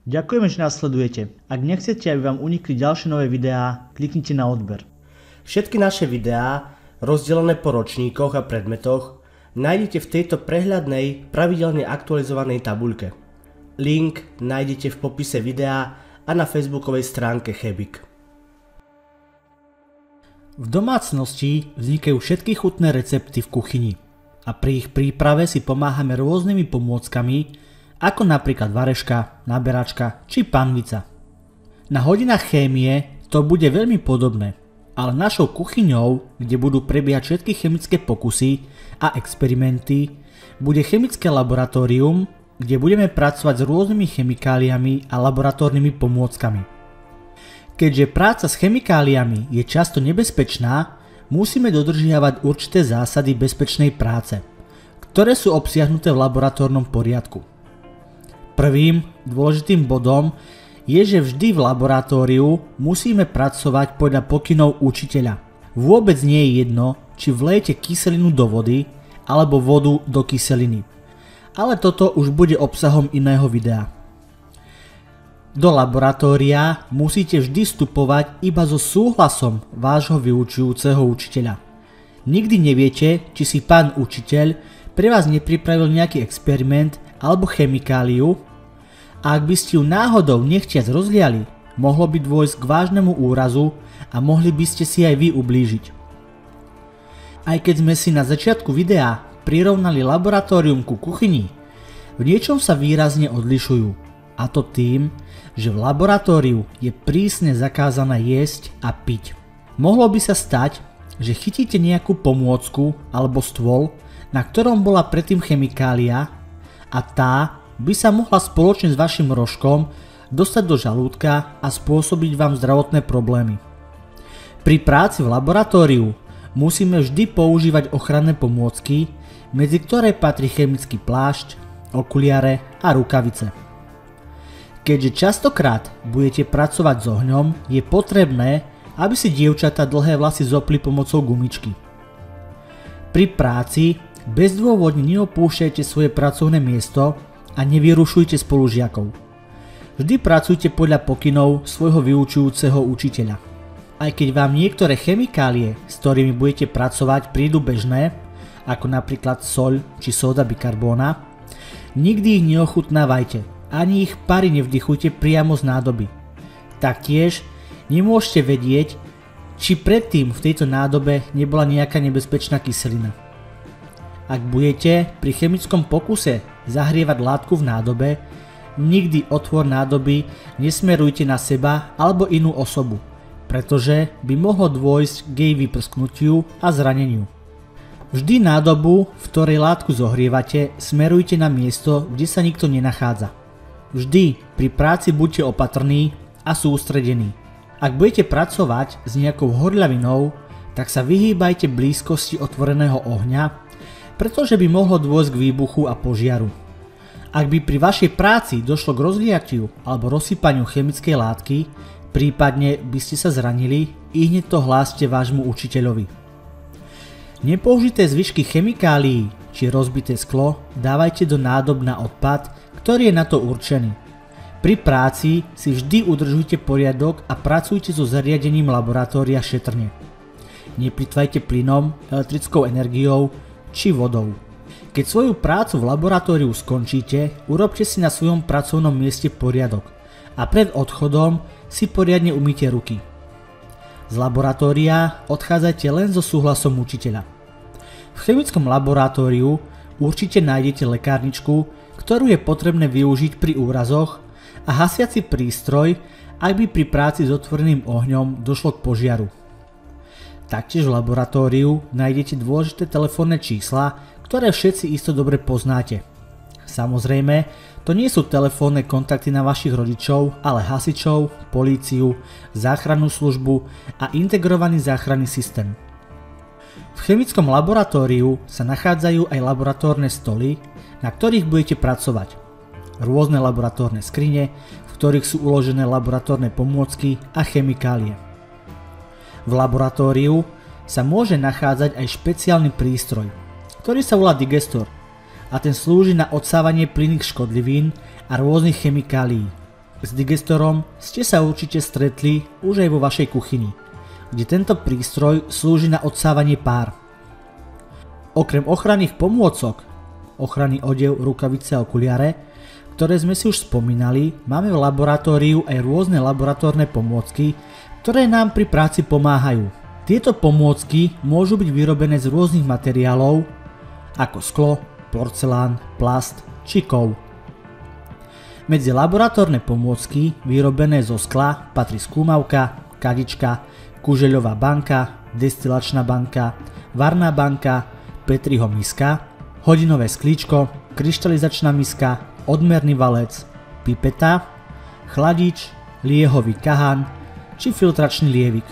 Ďakujeme, že nás sledujete. Ak nechcete, aby vám unikli ďalšie nové videá, kliknite na odber. Všetky naše videá, rozdelené po ročníkoch a predmetoch, nájdete v tejto prehľadnej, pravidelne aktualizovanej tabuľke. Link nájdete v popise videa a na facebookovej stránke Chebik. V domácnosti vznikajú všetky chutné recepty v kuchyni a pri ich príprave si pomáhame rôznymi pomôckami, ako napríklad vareška, naberačka či panvica. Na hodinách chémie to bude veľmi podobné, ale našou kuchyňou, kde budú prebiehať všetky chemické pokusy a experimenty, bude chemické laboratórium, kde budeme pracovať s rôznymi chemikáliami a laboratórnymi pomôckami. Keďže práca s chemikáliami je často nebezpečná, musíme dodržiavať určité zásady bezpečnej práce, ktoré sú obsiahnuté v laboratórnom poriadku. Prvým dôležitým bodom je, že vždy v laboratóriu musíme pracovať podľa pokynov učiteľa. Vôbec nie je jedno, či vlejete kyselinu do vody alebo vodu do kyseliny. Ale toto už bude obsahom iného videa. Do laboratória musíte vždy vstupovať iba so súhlasom vášho vyučujúceho učiteľa. Nikdy neviete, či si pán učiteľ pre vás nepripravil nejaký experiment alebo chemikáliu a ak by ste ju náhodou nechtiac rozliali, mohlo by dôjsť k vážnemu úrazu a mohli by ste si aj vy ublížiť. Aj keď sme si na začiatku videa prirovnali laboratórium ku kuchyni, v niečom sa výrazne odlišujú. A to tým, že v laboratóriu je prísne zakázané jesť a piť. Mohlo by sa stať, že chytíte nejakú pomôcku alebo stôl, na ktorom bola predtým chemikália a tá by sa mohla spoločne s vašim rožkom dostať do žalúdka a spôsobiť vám zdravotné problémy. Pri práci v laboratóriu musíme vždy používať ochranné pomôcky, medzi ktoré patrí chemický plášť, okuliare a rukavice. Keďže častokrát budete pracovať s ohňom, je potrebné, aby si dievčatá dlhé vlasy zopli pomocou gumičky. Pri práci bezdôvodne neopúšťajte svoje pracovné miesto a nevyrušujte spolužiakov. Vždy pracujte podľa pokynov svojho vyučujúceho učiteľa. Aj keď vám niektoré chemikálie, s ktorými budete pracovať, prídu bežné, ako napríklad soľ či sóda bikarbóna, nikdy ich neochutnávajte. Ani ich pary nevdychujte priamo z nádoby. Taktiež nemôžete vedieť, či predtým v tejto nádobe nebola nejaká nebezpečná kyselina. Ak budete pri chemickom pokuse zahrievať látku v nádobe, nikdy otvor nádoby nesmerujte na seba alebo inú osobu, pretože by mohlo dôjsť k jej vyprsknutiu a zraneniu. Vždy nádobu, v ktorej látku zohrievate, smerujte na miesto, kde sa nikto nenachádza. Vždy pri práci buďte opatrní a sústredení. Ak budete pracovať s nejakou horľavinou, tak sa vyhýbajte blízkosti otvoreného ohňa, pretože by mohlo dôjsť k výbuchu a požiaru. Ak by pri vašej práci došlo k rozliatiu alebo rozsypaniu chemickej látky, prípadne by ste sa zranili, ihneď to hláste vášmu učiteľovi. Nepoužité zvyšky chemikálií či rozbité sklo dávajte do nádob na odpad, ktorý je na to určený. Pri práci si vždy udržujte poriadok a pracujte so zariadením laboratória šetrne. Neplytvajte plynom, elektrickou energiou či vodou. Keď svoju prácu v laboratóriu skončíte, urobte si na svojom pracovnom mieste poriadok a pred odchodom si poriadne umyte ruky. Z laboratória odchádzajte len so súhlasom učiteľa. V chemickom laboratóriu určite nájdete lekárničku, ktorú je potrebné využiť pri úrazoch a hasiaci prístroj, ak by pri práci s otvoreným ohňom došlo k požiaru. Taktiež v laboratóriu nájdete dôležité telefónne čísla, ktoré všetci isto dobre poznáte. Samozrejme, to nie sú telefónne kontakty na vašich rodičov, ale hasičov, políciu, záchrannú službu a integrovaný záchranný systém. V chemickom laboratóriu sa nachádzajú aj laboratórne stoly, na ktorých budete pracovať. Rôzne laboratórne skrine, v ktorých sú uložené laboratórne pomôcky a chemikálie. V laboratóriu sa môže nachádzať aj špeciálny prístroj, ktorý sa volá digestor a ten slúži na odsávanie plynných škodlivín a rôznych chemikálií. S digestorom ste sa určite stretli už aj vo vašej kuchyni, kde tento prístroj slúži na odsávanie pár. Okrem ochranných pomôcok, ochranný odev, rukavice a okuliare, ktoré sme si už spomínali, máme v laboratóriu aj rôzne laboratórne pomôcky, ktoré nám pri práci pomáhajú. Tieto pomôcky môžu byť vyrobené z rôznych materiálov, ako sklo, porcelán, plast či kov. Medzi laboratórne pomôcky vyrobené zo skla patrí skúmavka, kadička, kužeľová banka, destilačná banka, varná banka, Petriho miska, hodinové sklíčko, kryštalizačná miska, odmerný valec, pipeta, chladič, liehový kahan či filtračný lievik.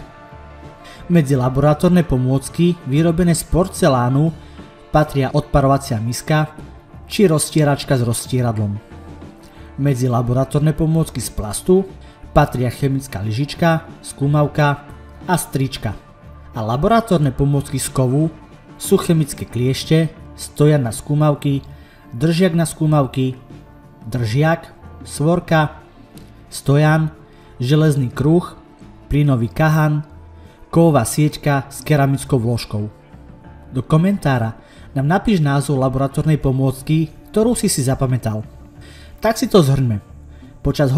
Medzi laboratórne pomôcky vyrobené z porcelánu patria odparovacia miska či rozstieračka s rozstieradlom. Medzi laboratórne pomôcky z plastu patria chemická lyžička, skúmavka a strička. A laboratórne pomôcky z kovu sú chemické kliešte, stojan na skúmavky, držiak na skúmavky, držiak, svorka, stojan, železný kruh, plynový kahan, kovová sieťka s keramickou vložkou. Do komentára nám napíš názov laboratórnej pomôcky, ktorú si zapamätal. Tak si to zhrňme. Počas